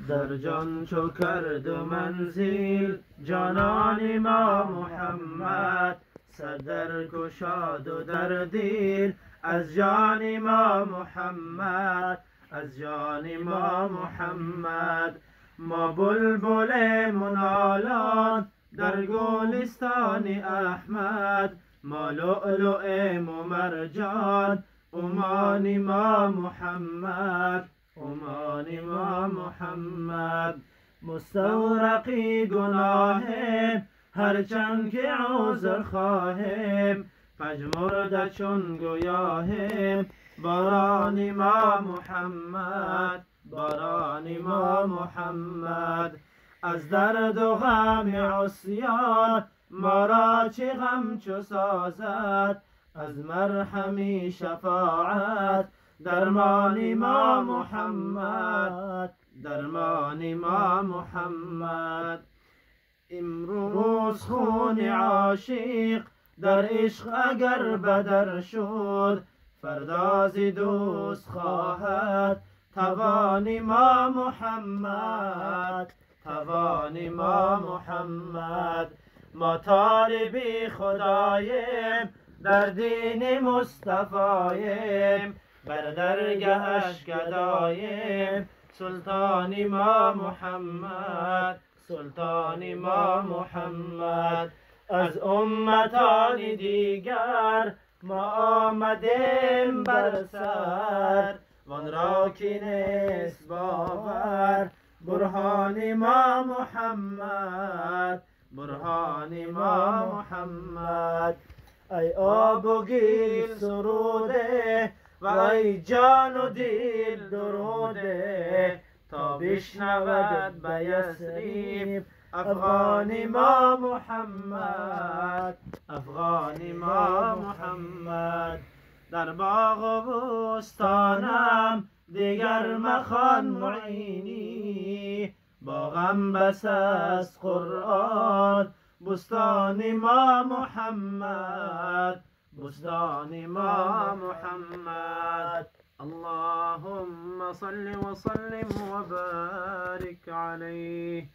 در جان چو کرد منزل جانان ما محمد، سر در گشاد و در دل از جان ما محمد، از جان ما محمد. ما بلبل منالان در گلستان احمد، ما لؤلؤ مرجان امان ما محمد، امان ما محمد. مستورقی گناهیم هرچند که عذر خواهیم، پژمرده چون گیاهیم باران ما محمد، باران ما محمد. از درد و غم عصیان ما را چه غم چو سازد، از مرهم شفاعت درمان ما محمد، درمان ما محمد. امروز خون عاشق در عشق اگر بدر شد، فردا ز دوست خواهد توان ما محمد، توان ما محمد. ما طالب خداییم در دین مصطفاییم، بر درگهش گداییم سلطان ما محمد، سلطان ما محمد. از امتان دیگر ما آمدیم بر سر، وان را که نیست باور برهان ما محمد، برهان ما محمد. ای آب و گل سروده و ای جان و دل دروده، تا بشنود به یثرب افغان ما محمد، افغان ما محمد. در باغ و بستانم دیگر مخوان معینی، باغم بس از قرآن بستان ما محمد، بستان ما محمد. اللهم صل وسلم وبارك عليه.